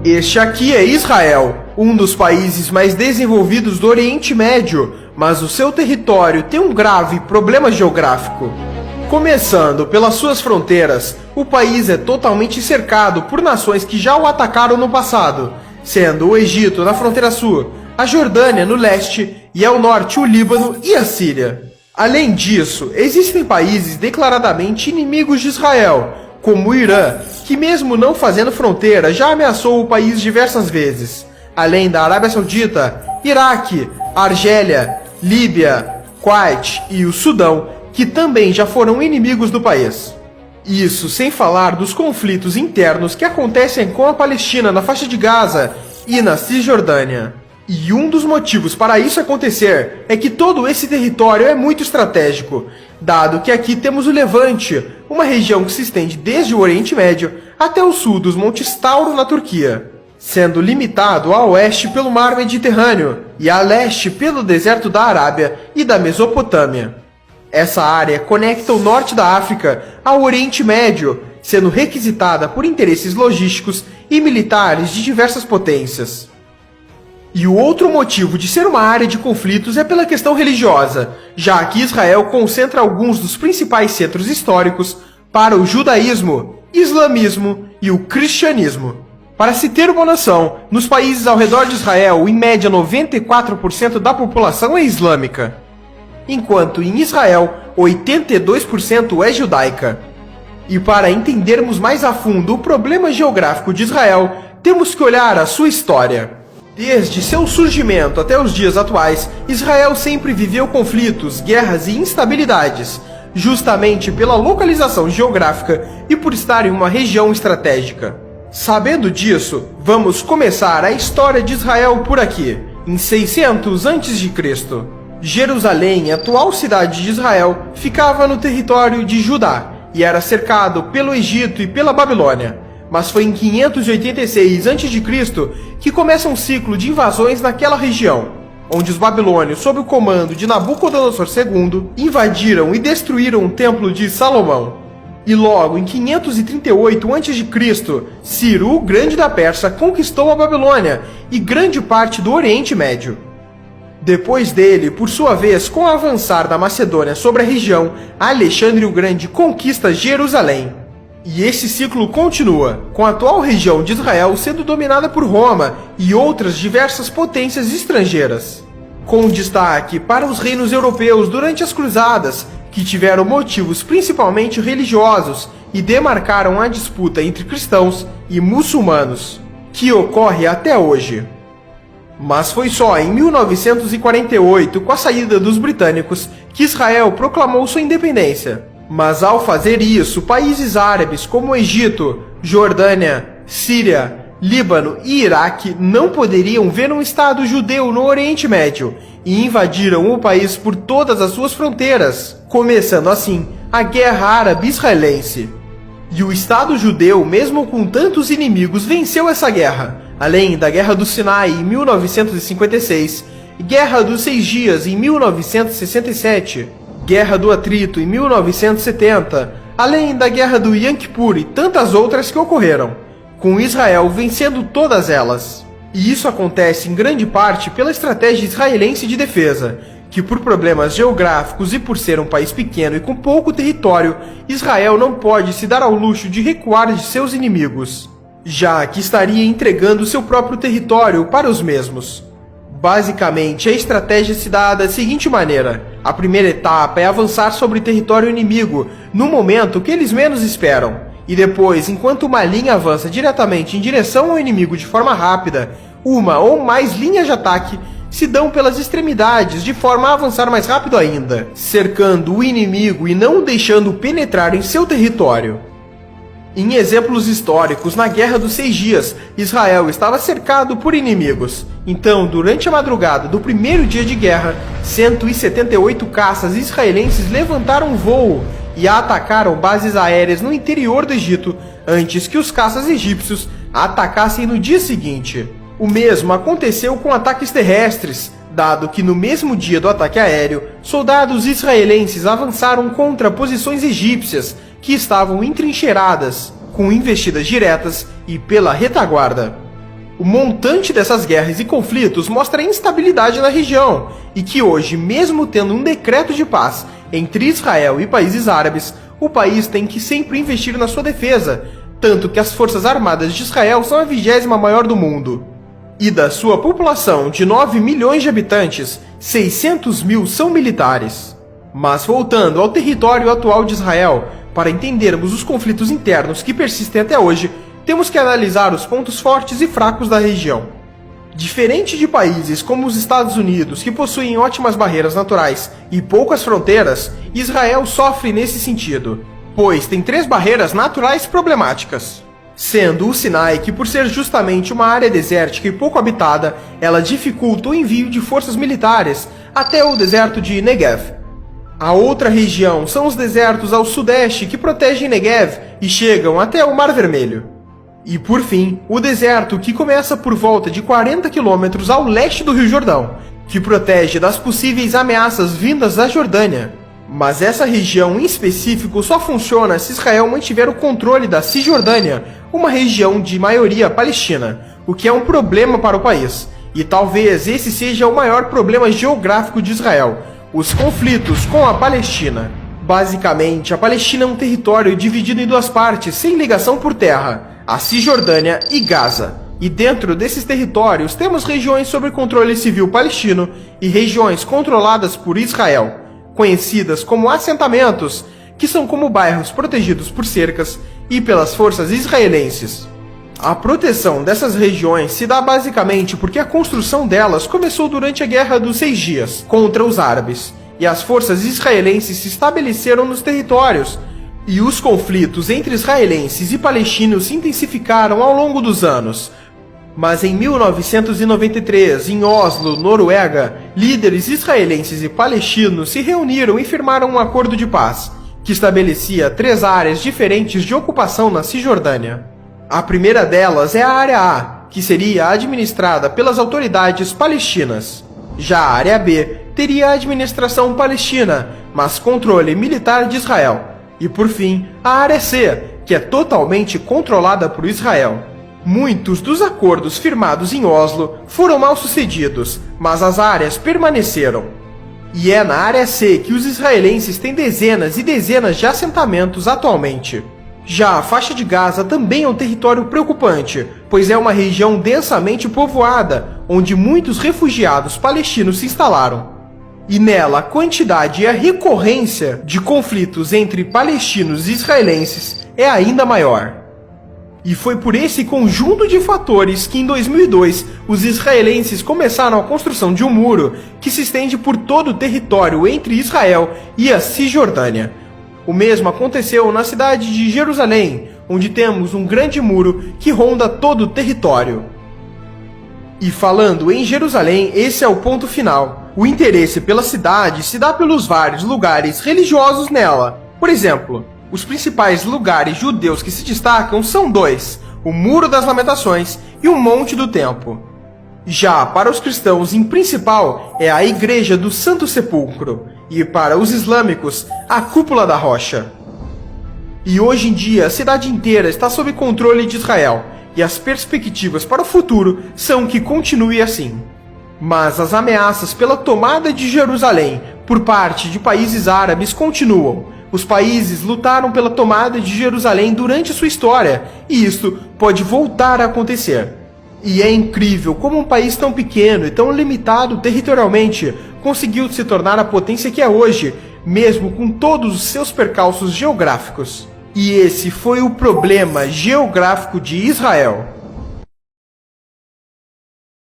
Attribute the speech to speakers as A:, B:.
A: Este aqui é Israel, um dos países mais desenvolvidos do Oriente Médio, mas o seu território tem um grave problema geográfico. Começando pelas suas fronteiras, o país é totalmente cercado por nações que já o atacaram no passado, sendo o Egito na fronteira sul, a Jordânia no leste e ao norte o Líbano e a Síria. Além disso, existem países declaradamente inimigos de Israel, como o Irã, que mesmo não fazendo fronteira já ameaçou o país diversas vezes, além da Arábia Saudita, Iraque, Argélia, Líbia, Kuwait e o Sudão, que também já foram inimigos do país. Isso sem falar dos conflitos internos que acontecem com a Palestina na faixa de Gaza e na Cisjordânia. E um dos motivos para isso acontecer é que todo esse território é muito estratégico, dado que aqui temos o Levante, uma região que se estende desde o Oriente Médio até o sul dos Montes Tauro na Turquia, sendo limitado a oeste pelo Mar Mediterrâneo e a leste pelo deserto da Arábia e da Mesopotâmia. Essa área conecta o norte da África ao Oriente Médio, sendo requisitada por interesses logísticos e militares de diversas potências. E o outro motivo de ser uma área de conflitos é pela questão religiosa, já que Israel concentra alguns dos principais centros históricos para o judaísmo, islamismo e o cristianismo. Para se ter uma noção, nos países ao redor de Israel, em média 94% da população é islâmica, enquanto em Israel 82% é judaica. E para entendermos mais a fundo o problema geográfico de Israel, temos que olhar a sua história. Desde seu surgimento até os dias atuais, Israel sempre viveu conflitos, guerras e instabilidades, justamente pela localização geográfica e por estar em uma região estratégica. Sabendo disso, vamos começar a história de Israel por aqui, em 600 a.C. Jerusalém, atual cidade de Israel, ficava no território de Judá e era cercado pelo Egito e pela Babilônia. Mas foi em 586 a.C. que começa um ciclo de invasões naquela região, onde os babilônios, sob o comando de Nabucodonosor II, invadiram e destruíram o Templo de Salomão. E logo em 538 a.C., Ciro, o Grande da Pérsia, conquistou a Babilônia e grande parte do Oriente Médio. Depois dele, por sua vez, com o avançar da Macedônia sobre a região, Alexandre o Grande conquista Jerusalém. E esse ciclo continua, com a atual região de Israel sendo dominada por Roma e outras diversas potências estrangeiras, com destaque para os reinos europeus durante as Cruzadas, que tiveram motivos principalmente religiosos e demarcaram a disputa entre cristãos e muçulmanos, que ocorre até hoje. Mas foi só em 1948, com a saída dos britânicos, que Israel proclamou sua independência. Mas ao fazer isso, países árabes como o Egito, Jordânia, Síria, Líbano e Iraque não poderiam ver um Estado judeu no Oriente Médio e invadiram o país por todas as suas fronteiras, começando assim a Guerra Árabe-Israelense. E o Estado judeu, mesmo com tantos inimigos, venceu essa guerra, além da Guerra do Sinai em 1956, Guerra dos 6 Dias em 1967, Guerra do Atrito em 1970, além da Guerra do Yom Kippur e tantas outras que ocorreram, com Israel vencendo todas elas. E isso acontece em grande parte pela estratégia israelense de defesa, que por problemas geográficos e por ser um país pequeno e com pouco território, Israel não pode se dar ao luxo de recuar de seus inimigos, já que estaria entregando seu próprio território para os mesmos. Basicamente, a estratégia se dá da seguinte maneira: a primeira etapa é avançar sobre território inimigo, no momento que eles menos esperam, e depois, enquanto uma linha avança diretamente em direção ao inimigo de forma rápida, uma ou mais linhas de ataque se dão pelas extremidades de forma a avançar mais rápido ainda, cercando o inimigo e não o deixando penetrar em seu território. Em exemplos históricos, na Guerra dos 6 Dias, Israel estava cercado por inimigos. Então, durante a madrugada do primeiro dia de guerra, 178 caças israelenses levantaram voo e atacaram bases aéreas no interior do Egito, antes que os caças egípcios atacassem no dia seguinte. O mesmo aconteceu com ataques terrestres, dado que no mesmo dia do ataque aéreo, soldados israelenses avançaram contra posições egípcias que estavam entrincheiradas, com investidas diretas e pela retaguarda. O montante dessas guerras e conflitos mostra a instabilidade na região e que hoje, mesmo tendo um decreto de paz entre Israel e países árabes, o país tem que sempre investir na sua defesa, tanto que as forças armadas de Israel são a 20ª maior do mundo. E da sua população de 9 milhões de habitantes, 600 mil são militares. Mas voltando ao território atual de Israel, para entendermos os conflitos internos que persistem até hoje, temos que analisar os pontos fortes e fracos da região. Diferente de países como os Estados Unidos, que possuem ótimas barreiras naturais e poucas fronteiras, Israel sofre nesse sentido, pois tem 3 barreiras naturais problemáticas. Sendo o Sinai, que por ser justamente uma área desértica e pouco habitada, ela dificulta o envio de forças militares até o deserto de Negev. A outra região são os desertos ao sudeste que protegem Negev e chegam até o Mar Vermelho. E por fim, o deserto que começa por volta de 40 quilômetros ao leste do Rio Jordão, que protege das possíveis ameaças vindas da Jordânia. Mas essa região em específico só funciona se Israel mantiver o controle da Cisjordânia, uma região de maioria palestina, o que é um problema para o país. E talvez esse seja o maior problema geográfico de Israel, os conflitos com a Palestina. Basicamente, a Palestina é um território dividido em 2 partes, sem ligação por terra, a Cisjordânia e Gaza. E dentro desses territórios temos regiões sob controle civil palestino e regiões controladas por Israel, conhecidas como assentamentos, que são como bairros protegidos por cercas e pelas forças israelenses. A proteção dessas regiões se dá basicamente porque a construção delas começou durante a Guerra dos 6 Dias contra os árabes, e as forças israelenses se estabeleceram nos territórios, e os conflitos entre israelenses e palestinos se intensificaram ao longo dos anos. Mas em 1993, em Oslo, Noruega, líderes israelenses e palestinos se reuniram e firmaram um acordo de paz, que estabelecia 3 áreas diferentes de ocupação na Cisjordânia. A primeira delas é a Área A, que seria administrada pelas autoridades palestinas. Já a Área B teria a administração palestina, mas controle militar de Israel. E por fim, a Área C, que é totalmente controlada por Israel. Muitos dos acordos firmados em Oslo foram mal sucedidos, mas as áreas permaneceram. E é na Área C que os israelenses têm dezenas e dezenas de assentamentos atualmente. Já a faixa de Gaza também é um território preocupante, pois é uma região densamente povoada, onde muitos refugiados palestinos se instalaram. E nela a quantidade e a recorrência de conflitos entre palestinos e israelenses é ainda maior. E foi por esse conjunto de fatores que em 2002 os israelenses começaram a construção de um muro que se estende por todo o território entre Israel e a Cisjordânia. O mesmo aconteceu na cidade de Jerusalém, onde temos um grande muro que ronda todo o território. E falando em Jerusalém, esse é o ponto final. O interesse pela cidade se dá pelos vários lugares religiosos nela. Por exemplo, os principais lugares judeus que se destacam são 2, o Muro das Lamentações e o Monte do Templo. Já para os cristãos, em principal, é a Igreja do Santo Sepulcro, e para os islâmicos, a Cúpula da Rocha. E hoje em dia, a cidade inteira está sob controle de Israel, e as perspectivas para o futuro são que continue assim. Mas as ameaças pela tomada de Jerusalém por parte de países árabes continuam. Os países lutaram pela tomada de Jerusalém durante sua história, e isso pode voltar a acontecer. E é incrível como um país tão pequeno e tão limitado territorialmente conseguiu se tornar a potência que é hoje, mesmo com todos os seus percalços geográficos. E esse foi o problema geográfico de Israel.